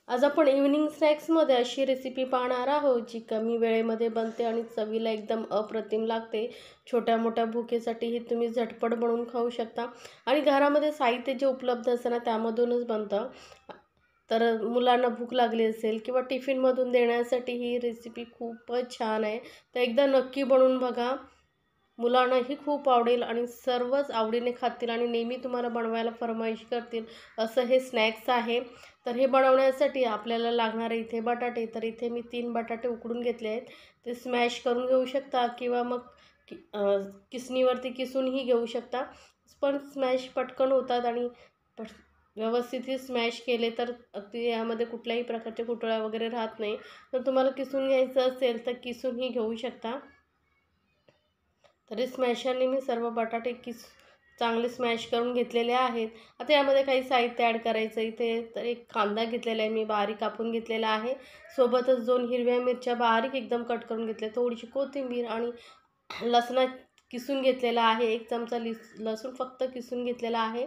आज आपण इव्हनिंग स्नॅक्समध्ये अशी रेसिपी पाहणार आहोत जी कमी वेळेमध्ये बनते आणि चवीला एकदम अप्रतिम लागते। छोट्या मोठ्या भुकेसाठीही तुम्ही झटपट बनवून खाऊ शकता आणि घरामध्ये साहित्य जे उपलब्ध असतं ना त्यामधूनच बनतं। तर मुलांना भूक लागली असेल किंवा टिफिनमधून देण्यासाठी ही रेसिपी खूपच छान आहे। तर एकदा नक्की बनवून बघा, मुलांनाही खूप आवडेल आणि सर्वच आवडीने खातील आणि नेहमी तुम्हाला बनवायला फरमाईश करतील असं हे स्नॅक्स आहे। तर हे बनवण्यासाठी आपल्याला लागणारे इथे बटाटे, तर इथे मी 3 बटाटे उकडून घेतले आहेत। ते स्मॅश करून घेऊ शकता किंवा मग किसणीवरती किसूनही घेऊ शकता, पण स्मॅश पटकन होतात आणि व्यवस्थित स्मॅश केले तर अगदी यामध्ये कुठल्याही प्रकारचे गुठळ्या वगैरे राहत नाही। तर तुम्हाला किसून घ्यायचं असेल तर किसूनही घेऊ शकता। तरी स्मॅशरने मी सर्व बटाटे चांगले स्मॅश करून घेतलेले आहेत। आता यामध्ये काही साहित्य ॲड करायचं। इथे तर एक कांदा घेतलेला आहे मी, बारीक कापून घेतलेला आहे। सोबतच 2 हिरव्या मिरच्या बारीक एकदम कट करून घेतल्या, थोडीशी कोथिंबीर आणि लसणा किसून घेतलेला आहे। 1 चमचा लसूण फक्त किसून घेतलेला आहे।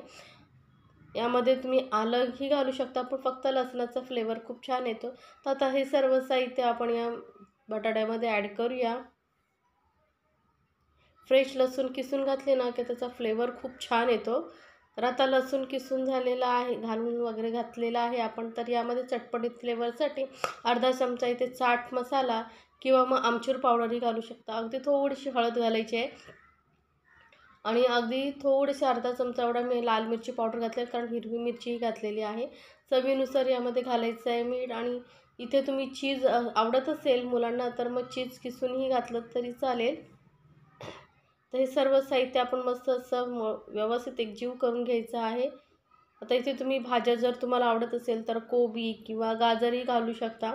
यामध्ये तुम्ही आलंही घालू शकता, पण फक्त लसणाचा फ्लेवर खूप छान येतो। तर आता हे सर्व साहित्य आपण या बटाट्यामध्ये ॲड करूया। फ्रेश लसूण किसून घातले ना की त्याचा फ्लेवर खूप छान येतो। तर आता लसूण किसून झालेला आहे, घालून वगैरे घातलेला आहे आपण। तर यामध्ये चटपटीत फ्लेवरसाठी अर्धा चमचा इथे चाट मसाला किंवा मग आमचूर पावडरही घालू शकता। अगदी थोडीशी हळद घालायची आहे आणि अगदी थोडीशी अर्धा चमचा एवढा मी लाल मिरची पावडर घातली, कारण हिरवी मिरचीही घातलेली आहे। चवीनुसार यामध्ये घालायचं आहे मीठ आणि इथे तुम्ही चीज आवडत असेल मुलांना तर मग चीज किसूनही घातलं तरी चालेल। तर हे सर्व साहित्य आपण मस्त असं व्यवस्थित एकजीव करून घ्यायचं आहे। आता इथे तुम्ही भाज्या जर तुम्हाला आवडत असेल तर कोबी किंवा गाजरही घालू शकता,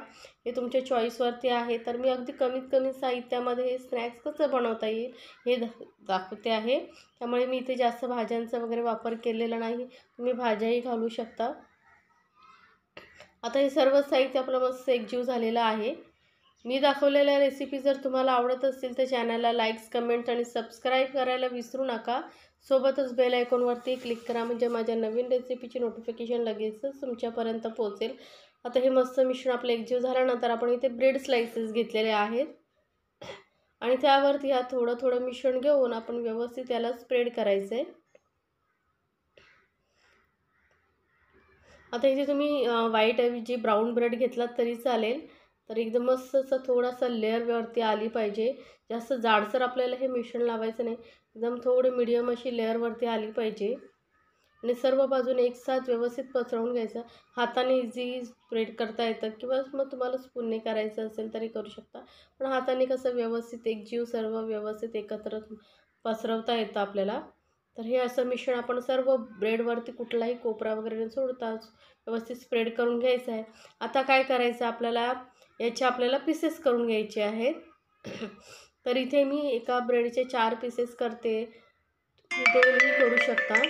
हे तुमच्या चॉईसवरती आहे। तर मी अगदी कमीत कमी साहित्यामध्ये हे स्नॅक्स कसं बनवता येईल हे दाखवते आहे। त्यामुळे मी इथे जास्त भाज्यांचा वगैरे वापर केलेला नाही, तुम्ही भाज्याही घालू शकता। आता हे सर्व साहित्य आपलं मस्त एकजीव झालेलं आहे। मी दाखवलेल्या रेसिपी जर तुम्हाला आवडत असतील तर चॅनलला लाईक्स, कमेंट्स आणि सबस्क्राईब करायला विसरू नका। सोबतच बेल आयकॉनवरती क्लिक करा, म्हणजे माझ्या नवीन रेसिपीची नोटिफिकेशन लगेचच तुमच्यापर्यंत पोहोचेल। आता हे मस्त मिश्रण आपलं एकजीव झाल्यानंतर आपण इथे ब्रेड स्लाइसेस घेतलेले आहेत आणि त्यावरती ह्या थोडं थोडं मिश्रण घेऊन आपण व्यवस्थित याला स्प्रेड करायचं आहे। आता इथे तुम्ही व्हाईट ऐवजी ब्राऊन ब्रेड घेतलात तरी चालेल। तर एकदम मस्त असं थोडासा लेअरवरती आली पाहिजे, जास्त जाडसर आपल्याला हे मिश्रण लावायचं नाही, एकदम थोडी मीडियम अशी लेअरवरती आली पाहिजे आणि सर्व बाजूने एकसाथ व्यवस्थित पसरवून घ्यायचं। हाताने इझी स्प्रेड करता येतं किंवा मग तुम्हाला स्पूनने करायचं असेल तरी करू शकता, पण हाताने कसं व्यवस्थित एकजीव सर्व व्यवस्थित एकत्र पसरवता येतं आपल्याला। तर हे असं मिश्रण आपण सर्व ब्रेडवरती कुठलाही कोपरा वगैरे न सोडता व्यवस्थित स्प्रेड करून घ्यायचं आहे। आता काय करायचं आपल्याला, याचे आपल्याला पीसेस करून घ्यायचे आहेत। तर इथे मी एका ब्रेडचे 4 पीसेस करते, तुम्ही 2ही करू शकता।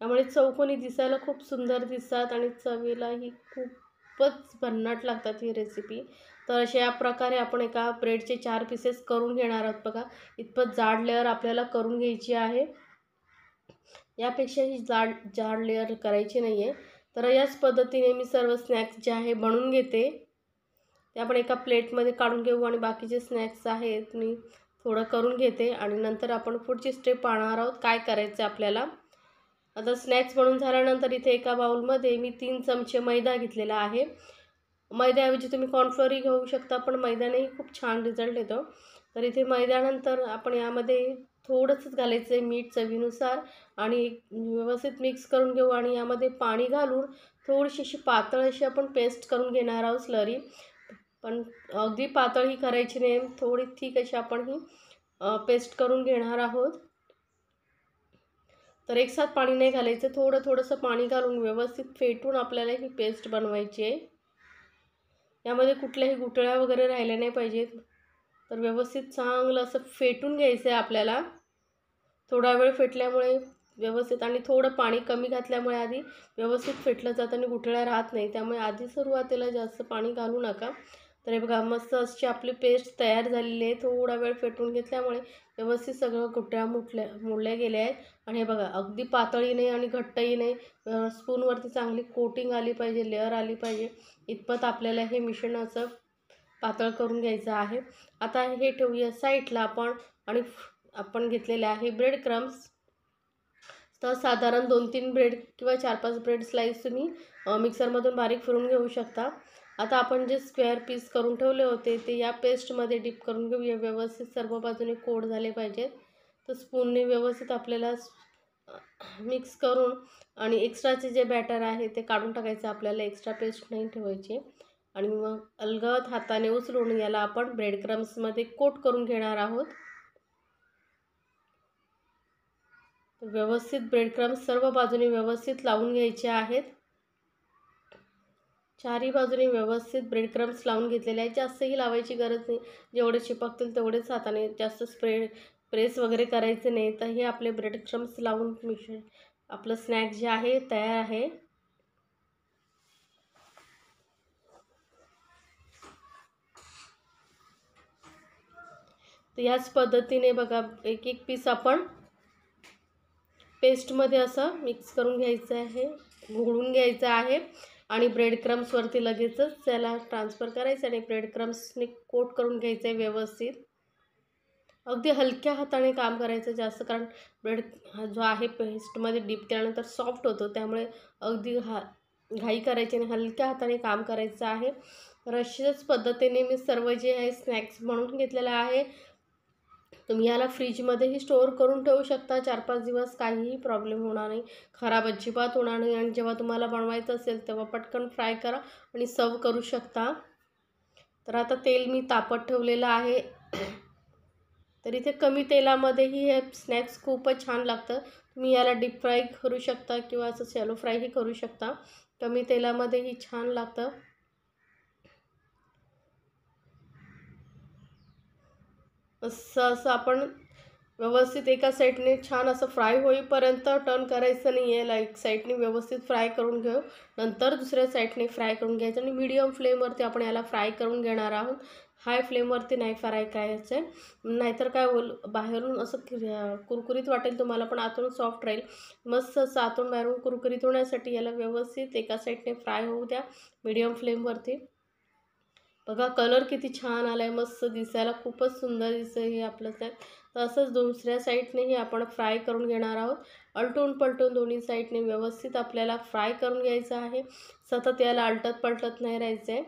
त्यामुळे चौकोनी दिसायला खूप सुंदर दिसतात आणि चवीलाही खूपच भन्नाट लागतात ही रेसिपी। तर अशा प्रकारे आपण एका ब्रेडचे 4 पीसेस करून घेणार आहोत। बघा, इतपत जाड लेअर आपल्याला करून घ्यायची आहे, यापेक्षाही जाड लेअर करायची नाही आहे। तर याच पद्धतीने मी सर्व स्नॅक्स जे आहे बनवून घेते, ते आपण एका प्लेटमध्ये काढून घेऊ आणि बाकीचे स्नॅक्स आहेत मी थोडं करून घेते आणि नंतर आपण पुढची स्टेप पाहणार आहोत काय करायचं आपल्याला। आता स्नॅक्स बनवून झाल्यानंतर इथे एका बाउलमध्ये मी 3 चमचे मैदा घेतलेला आहे। मैद्याऐवजी तुम्ही कॉर्नफ्लोअरही घेऊ शकता, पण मैद्यानेही खूप छान रिझल्ट येतो। तर इथे मैद्यानंतर आपण यामध्ये थोडंसंच घालायचं आहे मीठ चवीनुसार आणि व्यवस्थित मिक्स करून घेऊ आणि यामध्ये पाणी घालून थोडीशी अशी पातळ अशी आपण पेस्ट करून घेणार आहोत स्लरी, पण अगदी पातळ ही करायची नाही, थोडी थिक अशी आपण ही पेस्ट करून घेणार आहोत। तर एकसाथ पाणी नाही घालायचं, थोडं थोडंसं पाणी घालून व्यवस्थित फेटून आपल्याला ही पेस्ट बनवायची आहे। यामध्ये कुठल्याही गुठळ्या वगैरे राहिल्या नाही पाहिजेत। तर व्यवस्थित चांगलं असं फेटून घ्यायचं आहे आपल्याला। थोडा वेळ फेटल्यामुळे व्यवस्थित आणि थोडं पाणी कमी घातल्यामुळे आधी व्यवस्थित फेटलं जातं आणि गुठळ्या राहत नाही, त्यामुळे आधी सुरुवातीला जास्त पाणी घालू नका। तर हे बघा मस्त अशी आपली पेस्ट तयार झालेली आहे. थोडा वेळ फेटून घेतल्यामुळे व्यवस्थित सगळं गुठळ्या मोडल्या गेल्या आहेत. आणि हे बघा अगदी पातळही नाही आणि घट्टही नाही, स्पूनवरती चांगली कोटिंग आली पाहिजे, लेअर आली पाहिजे इतपत आपल्याला हे मिश्रण असं पातळ करून घ्यायचं आहे. आता हे ठेवूया साईडला आणि आपण घेतलेले आहे ब्रेड क्रम्स. तर साधारण 2-3 ब्रेड किंवा 4-5 ब्रेड स्लाईस तुम्ही मिक्सरमधून बारीक फिरून घेऊ शकता. आता आपण जे स्क्वेअर पीस करून ठेवले होते ते या पेस्टमध्ये डिप करून घेऊया. व्यवस्थित सर्व बाजूने कोट झाले पाहिजेत. तर स्पूनने व्यवस्थित आपल्याला मिक्स करून आणि एक्स्ट्राचे जे बॅटर आहे ते काढून टाकायचं. आपल्याला एक्स्ट्रा पेस्ट नाही ठेवायची. आणि मग अलगद हाताने उचलून याला आपण ब्रेड क्रम्समध्ये कोट करून घेणार आहोत. व्यवस्थित ब्रेड क्रम्स सर्व बाजूने व्यवस्थित लावून घ्यायचे आहेत. चारही बाजूने व्यवस्थित ब्रेड क्रम्स लावून घेतलेले आहेत. जास्तही लावायची गरज नाही, जेवढे चिपकतील तेवढेच हाताने, जास्त प्रेस वगैरे करायचे नाही. तर हे आपले ब्रेड क्रम्स लावून मिश्रण आपलं स्नॅक जे आहे तयार आहे. तर याच पद्धतीने बघा एक एक पीस आपण पेस्टमध्ये असं मिक्स करून घ्यायचं आहे, घोळून घ्यायचं आहे आणि ब्रेड क्रम्सवरती लगेचच त्याला ट्रान्सफर करायचं आणि ब्रेड क्रम्सने कोट करून घ्यायचं आहे व्यवस्थित. अगदी हलक्या हाताने काम करायचं जास्त, कारण ब्रेड जो आहे पेस्टमध्ये डीप केल्यानंतर सॉफ्ट होतो, त्यामुळे अगदी घाई करायची आणि हलक्या हाताने काम करायचं आहे. तर अशाच पद्धतीने मी सर्व जे आहे स्नॅक्स बनवून घेतलेलं आहे. तुम्ही याला फ्रीजमध्येही स्टोअर करून ठेवू शकता 4-5 दिवस, काहीही प्रॉब्लेम होणार नाही, खराब अजिबात होणार नाही. आणि जेव्हा तुम्हाला बनवायचं असेल तेव्हा पटकन फ्राय करा आणि सर्व करू शकता. तर आता तेल मी तापत ठेवलेलं आहे. तर इथे कमी तेलामध्येही हे स्नॅक्स खूपच छान लागतं. तुम्ही याला डीप फ्राय करू शकता किंवा असं शॅलो फ्रायही करू शकता. कमी तेलामध्येही छान लागतं. असं आपण व्यवस्थित एका साईडने छान असं फ्राय होईपर्यंत टर्न करायचं नाही आहे. एक साईडने व्यवस्थित फ्राय करून घेऊ, नंतर दुसऱ्या साईडने फ्राय करून घ्यायचं आणि मीडियम फ्लेमवरती आपण याला फ्राय करून घेणार आहोत. हाय फ्लेमवरती नाही फ्राय करायचं आहे, नाहीतर काय होईल, बाहेरून असं कुरकुरीत वाटेल तुम्हाला पण आतून सॉफ्ट राहील. मस्त असं आतून बाहेरून कुरकुरीत होण्यासाठी याला व्यवस्थित एका साईडने फ्राय होऊ द्या मीडियम फ्लेमवरती. बघा कलर किती छान आला आहे, मस्त दिसायला खूपच सुंदर दिसतं हे आपलं स्नॅक. तर असंच दुसऱ्या साईडनेही आपण फ्राय करून घेणार आहोत. अलटून पलटून दोन्ही साईडने व्यवस्थित आपल्याला फ्राय करून घ्यायचं आहे. सतत याला अलटत पलटत नाही राहायचं आहे.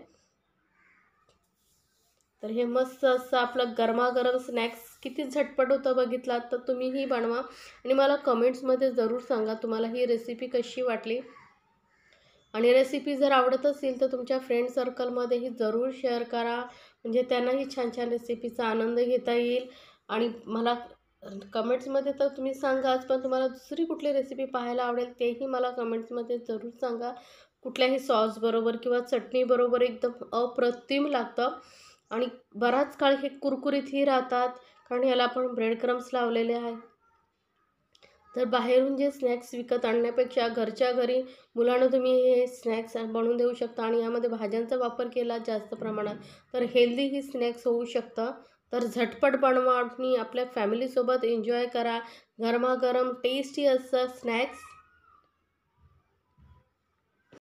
तर हे मस्त असं आपलं गरमागरम स्नॅक्स किती झटपट होतं बघितलात तर तुम्हीही बनवा आणि मला कमेंट्समध्ये जरूर सांगा तुम्हाला ही रेसिपी कशी वाटली. आणि रेसिपी जर आवडत असेल तर तुमच्या फ्रेंड सर्कलमध्येही जरूर शेअर करा, म्हणजे त्यांनाही छान छान रेसिपीचा आनंद घेता येईल. आणि मला कमेंट्समध्ये तर तुम्ही सांगाच, पण तुम्हाला दुसरी कुठली रेसिपी पाहायला आवडेल तेही मला कमेंट्समध्ये जरूर सांगा. कुठल्याही सॉसबरोबर किंवा चटणीबरोबर एकदम अप्रतिम लागतं आणि बराच काळ हे कुरकुरीतही राहतात, कारण ह्याला आपण ब्रेड क्रम्स लावलेले आहे. तर बाहेरून जे स्नॅक्स विकत आणण्यापेक्षा घरच्या घरी मुलांना तुम्ही हे स्नॅक्स बनवून देऊ शकता आणि यामध्ये भाज्यांचा वापर केला जास्त प्रमाणात तर हेल्दी ही स्नॅक्स होऊ शकतं. तर झटपट बनवा आणि आपल्या फॅमिलीसोबत एन्जॉय करा गरमागरम टेस्टी असं स्नॅक्स.